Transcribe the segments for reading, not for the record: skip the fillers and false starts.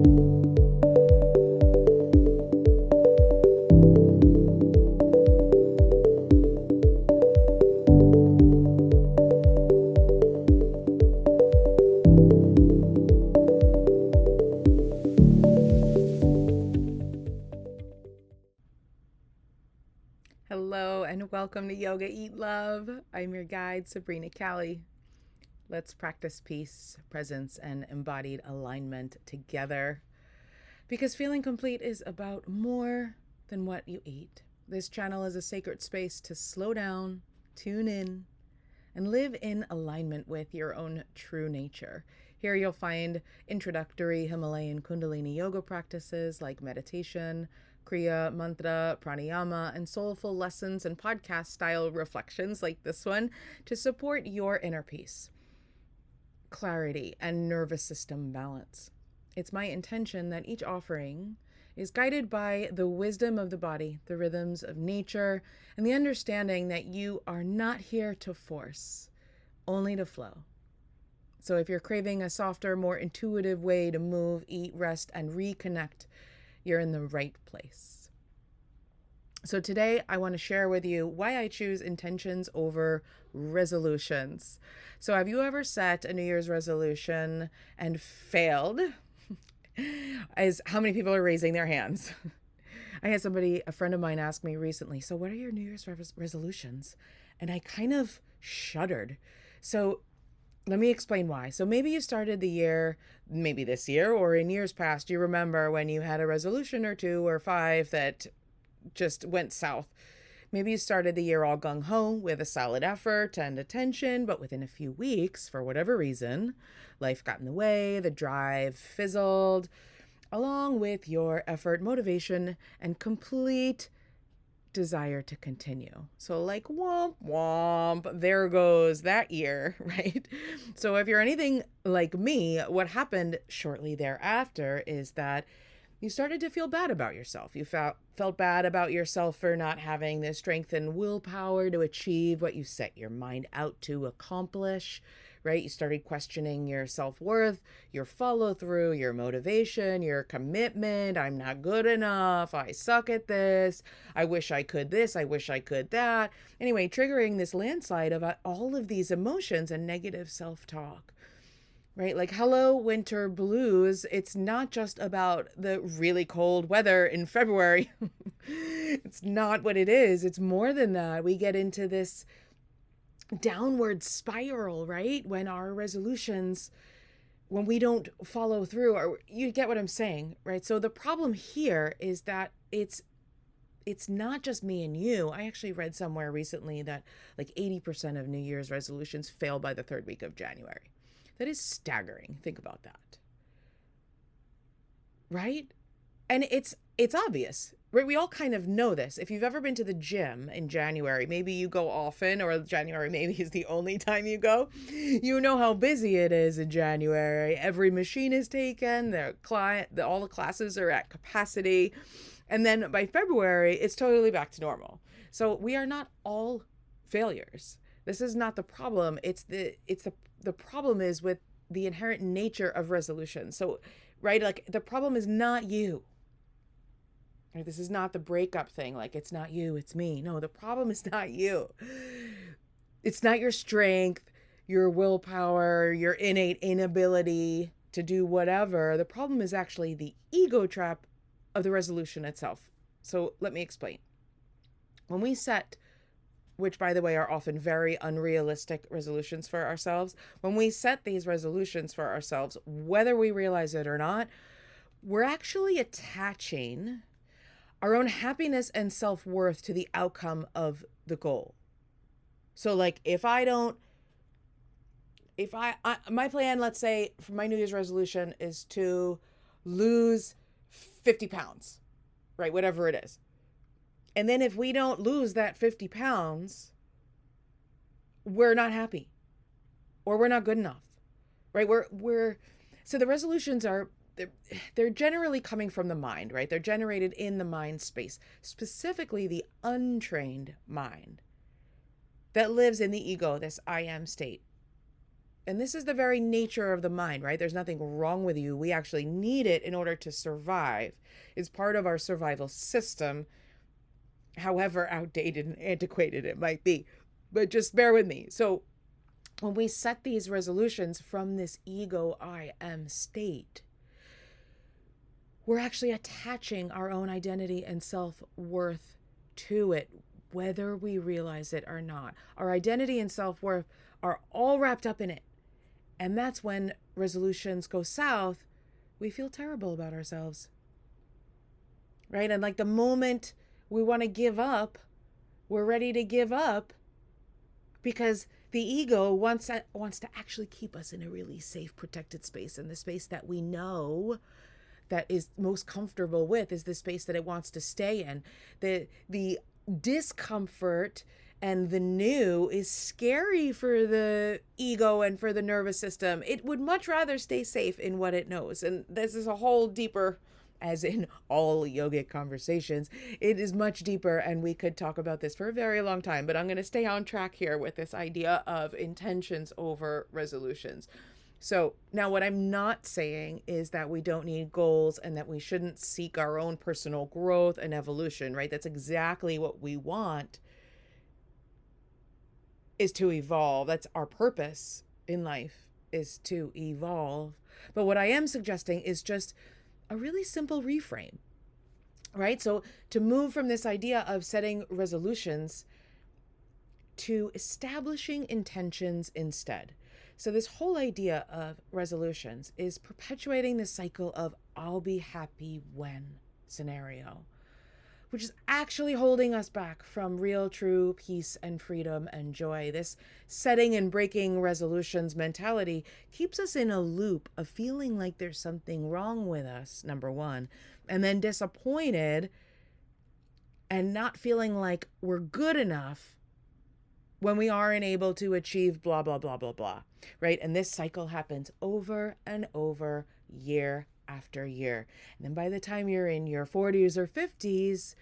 Hello and welcome to Yoga Eat Love. I'm your guide, Sabrina. Let's practice peace, presence, and embodied alignment together. Because feeling complete is about more than what you eat. This channel is a sacred space to slow down, tune in, and live in alignment with your own true nature. Here you'll find introductory Himalayan Kundalini yoga practices like meditation, Kriya, mantra, pranayama, and soulful lessons and podcast style reflections like this one to support your inner peace, clarity, and nervous system balance. It's my intention that each offering is guided by the wisdom of the body, the rhythms of nature, and the understanding that you are not here to force, only to flow. So if you're craving a softer, more intuitive way to move, eat, rest, and reconnect, you're in the right place. So today I want to share with you why I choose intentions over resolutions. So have you ever set a New Year's resolution and failed? How many people are raising their hands? I had a friend of mine ask me recently, so what are your New Year's resolutions? And I kind of shuddered. So let me explain why. So maybe you started the year, maybe this year or in years past, you remember when you had a resolution or 2 or 5 that just went south. Maybe you started the year all gung-ho with a solid effort and attention, but within a few weeks, for whatever reason, life got in the way, the drive fizzled, along with your effort, motivation, and complete desire to continue. So like womp womp, there goes that year, right? So if you're anything like me, what happened shortly thereafter is that you started to feel bad about yourself. You felt bad about yourself for not having the strength and willpower to achieve what you set your mind out to accomplish, right? You started questioning your self-worth, your follow-through, your motivation, your commitment. I'm not good enough. I suck at this. I wish I could this. I wish I could that. Anyway, triggering this landslide of all of these emotions and negative self-talk. Right? Like, hello, winter blues. It's not just about the really cold weather in February. It's not what it is. It's more than that. We get into this downward spiral, right? When our resolutions, when we don't follow through, or you get what I'm saying, right? So the problem here is that it's not just me and you. I actually read somewhere recently that like 80% of New Year's resolutions fail by the 3rd week of January. That is staggering. Think about that. Right? And it's obvious. Right? We all kind of know this. If you've ever been to the gym in January, maybe you go often, or January maybe is the only time you go. You know how busy it is in January. Every machine is taken. All the classes are at capacity. And then by February, it's totally back to normal. So we are not all failures. This is not the problem. The problem is with the inherent nature of resolution. So, right, like the problem is not you. Right? This is not the breakup thing. Like, it's not you, it's me. No, the problem is not you. It's not your strength, your willpower, your innate inability to do whatever. The problem is actually the ego trap of the resolution itself. So let me explain. When we set, which by the way are often very unrealistic resolutions for ourselves, when we set these resolutions for ourselves, whether we realize it or not, we're actually attaching our own happiness and self-worth to the outcome of the goal. So like my plan, let's say for my New Year's resolution is to lose 50 pounds, right? Whatever it is. And then if we don't lose that 50 pounds, we're not happy or we're not good enough, right? So the resolutions they're generally coming from the mind, right? They're generated in the mind space, specifically the untrained mind that lives in the ego, this I am state. And this is the very nature of the mind, right? There's nothing wrong with you. We actually need it in order to survive. It's part of our survival system, however outdated and antiquated it might be. But just bear with me. So when we set these resolutions from this ego I am state, we're actually attaching our own identity and self-worth to it, whether we realize it or not. Our identity and self-worth are all wrapped up in it. And that's when resolutions go south, we feel terrible about ourselves. Right? And like the moment we want to give up, we're ready to give up because the ego wants to actually keep us in a really safe, protected space, in the space that we know that is most comfortable with, is the space that it wants to stay in. The discomfort and the new is scary for the ego and for the nervous system. It would much rather stay safe in what it knows. And this is a whole deeper, as in all yogic conversations, it is much deeper, and we could talk about this for a very long time, but I'm going to stay on track here with this idea of intentions over resolutions. So now what I'm not saying is that we don't need goals and that we shouldn't seek our own personal growth and evolution, right? That's exactly what we want, is to evolve. That's our purpose in life, is to evolve. But what I am suggesting is just a really simple reframe, right? So to move from this idea of setting resolutions to establishing intentions instead. So this whole idea of resolutions is perpetuating the cycle of I'll be happy when scenario, which is actually holding us back from real, true peace and freedom and joy. This setting and breaking resolutions mentality keeps us in a loop of feeling like there's something wrong with us, number one, and then disappointed and not feeling like we're good enough when we aren't able to achieve blah, blah, blah, blah, blah, right? And this cycle happens over and over, year after year. And then by the time you're in your 40s or 50s,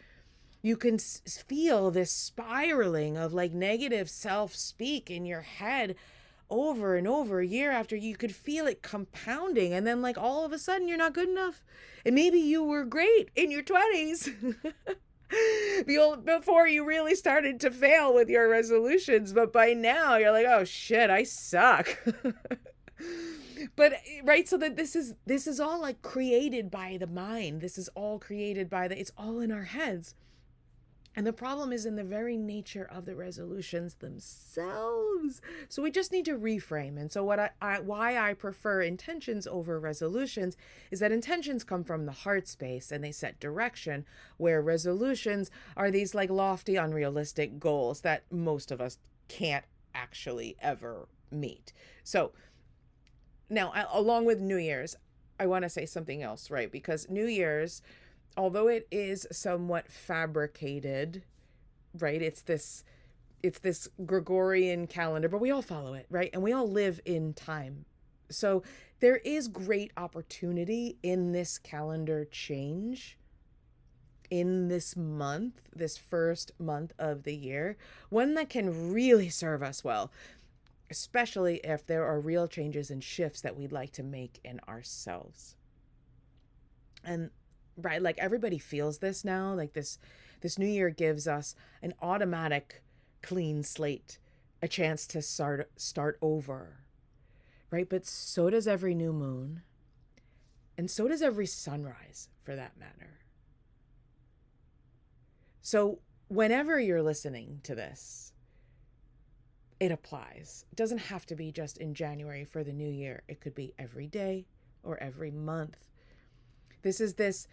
you can feel this spiraling of like negative self-speak in your head over and over, year after. You could feel it compounding. And then like all of a sudden you're not good enough. And maybe you were great in your 20s. Before you really started to fail with your resolutions, but by now you're like, oh shit, I suck. But right, so that this is all like created by the mind. This is all created by it's all in our heads. And the problem is in the very nature of the resolutions themselves. So we just need to reframe. And so why I prefer intentions over resolutions is that intentions come from the heart space and they set direction, where resolutions are these like lofty, unrealistic goals that most of us can't actually ever meet. So now, along with New Year's, I want to say something else, right? Because New Year's, although it is somewhat fabricated, right? It's this Gregorian calendar, but we all follow it, right? And we all live in time. So there is great opportunity in this calendar change in this month, this first month of the year, one that can really serve us well, especially if there are real changes and shifts that we'd like to make in ourselves. And right, like everybody feels this now, like this new year gives us an automatic clean slate, a chance to start over, right? But so does every new moon, and so does every sunrise, for that matter. So whenever you're listening to this, it applies. It doesn't have to be just in January for the new year. It could be every day or every month. This is this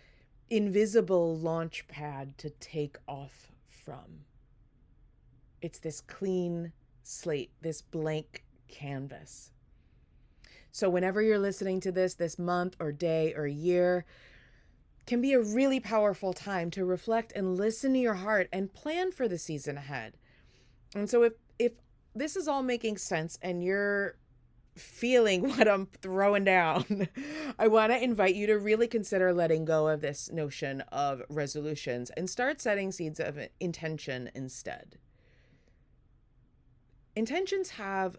invisible launch pad to take off from. It's this clean slate, this blank canvas. So whenever you're listening to this month or day or year can be a really powerful time to reflect and listen to your heart and plan for the season ahead. And so if this is all making sense and you're feeling what I'm throwing down, I want to invite you to really consider letting go of this notion of resolutions and start setting seeds of intention instead. Intentions have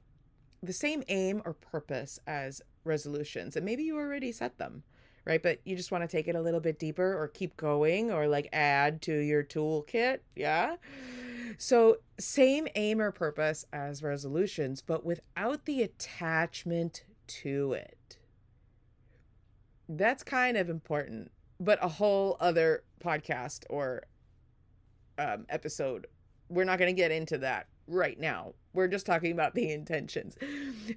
the same aim or purpose as resolutions. And maybe you already set them, right? But you just want to take it a little bit deeper or keep going or like add to your toolkit. Yeah. So, same aim or purpose as resolutions, but without the attachment to it. That's kind of important, but a whole other podcast or episode. We're not going to get into that right now. We're just talking about the intentions,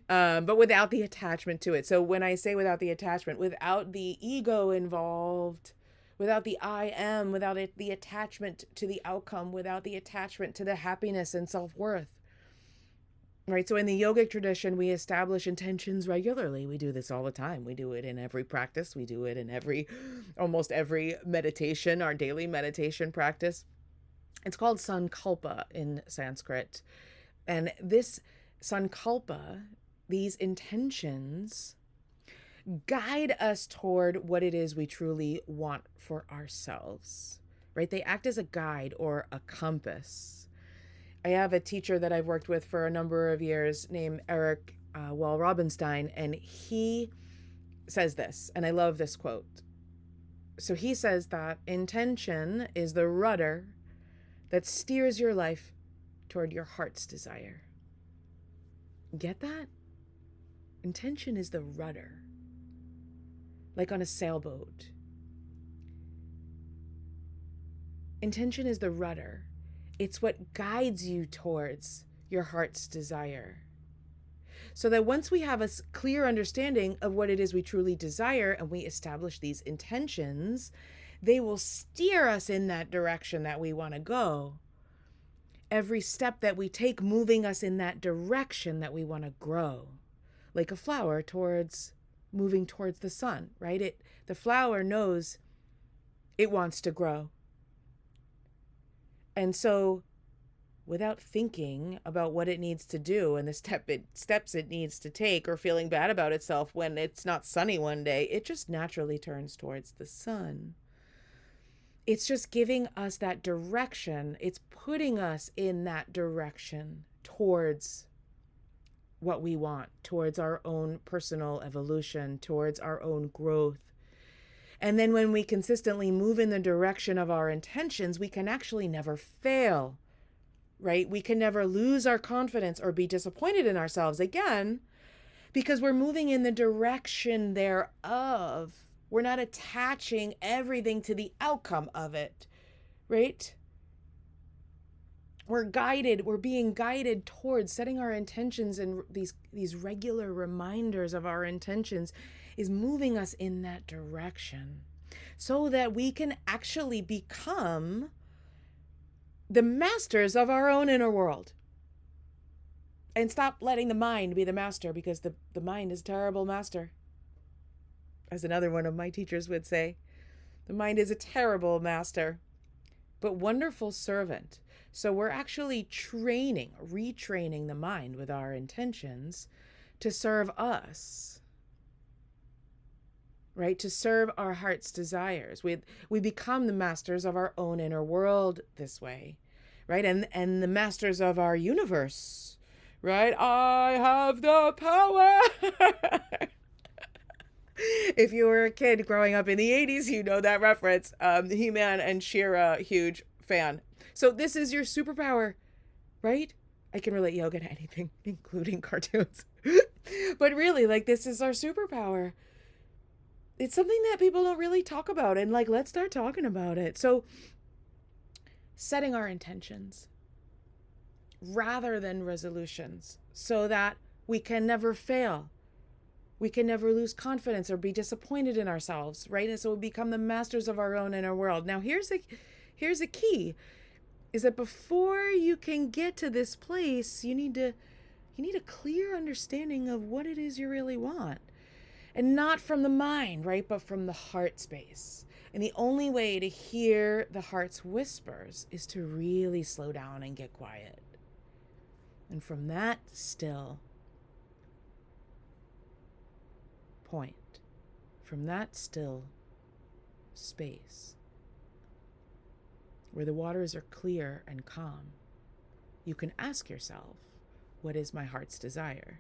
but without the attachment to it. So when I say without the attachment, without the ego involved, without the I am, without the attachment to the outcome, without the attachment to the happiness and self-worth. Right. So in the yogic tradition, we establish intentions regularly. We do this all the time. We do it in every practice. We do it in almost every meditation, our daily meditation practice. It's called sankalpa in Sanskrit. And this sankalpa, these intentions, guide us toward what it is we truly want for ourselves, right? They act as a guide or a compass. I have a teacher that I've worked with for a number of years named Eric Wall Robinstein, and he says this, and I love this quote. So he says that intention is the rudder that steers your life toward your heart's desire. Get that? Intention is the rudder, like on a sailboat. Intention is the rudder. It's what guides you towards your heart's desire. So that once we have a clear understanding of what it is we truly desire and we establish these intentions, they will steer us in that direction that we want to go. Every step that we take moving us in that direction that we want to grow. Like a flower moving towards the sun, right? The flower knows it wants to grow. And so without thinking about what it needs to do and the steps it needs to take or feeling bad about itself when it's not sunny one day, it just naturally turns towards the sun. It's just giving us that direction. It's putting us in that direction towards what we want, towards our own personal evolution, towards our own growth. And then when we consistently move in the direction of our intentions, we can actually never fail, right? We can never lose our confidence or be disappointed in ourselves again because we're moving in the direction thereof. We're not attaching everything to the outcome of it, right? We're being guided towards setting our intentions, and these regular reminders of our intentions is moving us in that direction so that we can actually become the masters of our own inner world and stop letting the mind be the master, because the mind is a terrible master. As another one of my teachers would say, the mind is a terrible master, but wonderful servant. So we're actually retraining the mind with our intentions to serve us, right? To serve our heart's desires. We become the masters of our own inner world this way, right? And the masters of our universe, right? I have the power. If you were a kid growing up in the 80s, you know that reference. He-Man and She-Ra, huge fan. So this is your superpower, right? I can relate yoga to anything, including cartoons. But really, like, this is our superpower. It's something that people don't really talk about, and like, let's start talking about it. So setting our intentions rather than resolutions so that we can never fail. We can never lose confidence or be disappointed in ourselves, right? And so we become the masters of our own inner world. Now, here's a key, is that before you can get to this place, you need a clear understanding of what it is you really want. And not from the mind, right? But from the heart space. And the only way to hear the heart's whispers is to really slow down and get quiet. And from that still point, from that still space, where the waters are clear and calm, you can ask yourself, what is my heart's desire?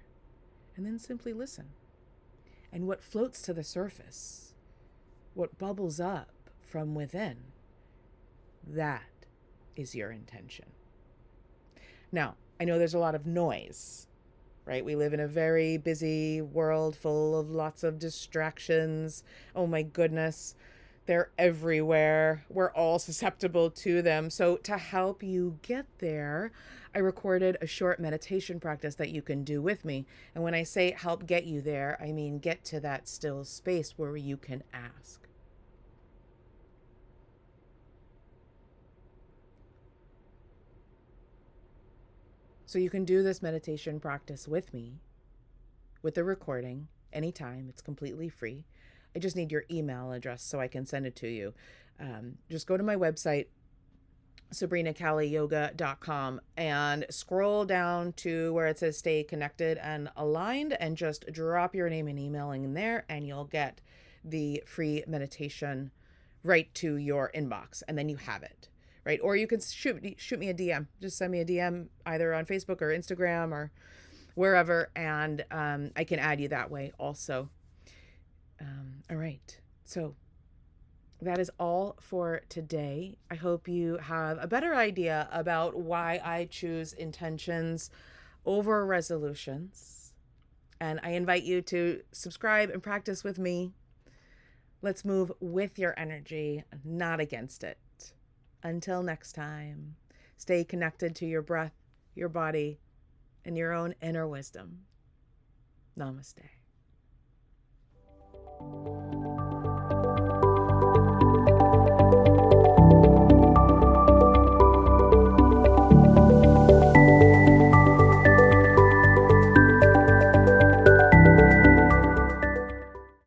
and then simply listen. And what floats to the surface, what bubbles up from within, that is your intention. Now, I know there's a lot of noise, right? We live in a very busy world full of lots of distractions. Oh my goodness, they're everywhere. We're all susceptible to them. So to help you get there, I recorded a short meditation practice that you can do with me. And when I say help get you there, I mean get to that still space where you can ask. So you can do this meditation practice with me, with the recording, anytime. It's completely free. I just need your email address so I can send it to you. Just go to my website, sabrinacaliyoga.com, and scroll down to where it says stay connected and aligned, and just drop your name and email in there, and you'll get the free meditation right to your inbox, and then you have it. Right? Or you can shoot me a DM. Just send me a DM either on Facebook or Instagram or wherever, and I can add you that way also. All right. So that is all for today. I hope you have a better idea about why I choose intentions over resolutions. And I invite you to subscribe and practice with me. Let's move with your energy, not against it. Until next time, stay connected to your breath, your body, and your own inner wisdom. Namaste.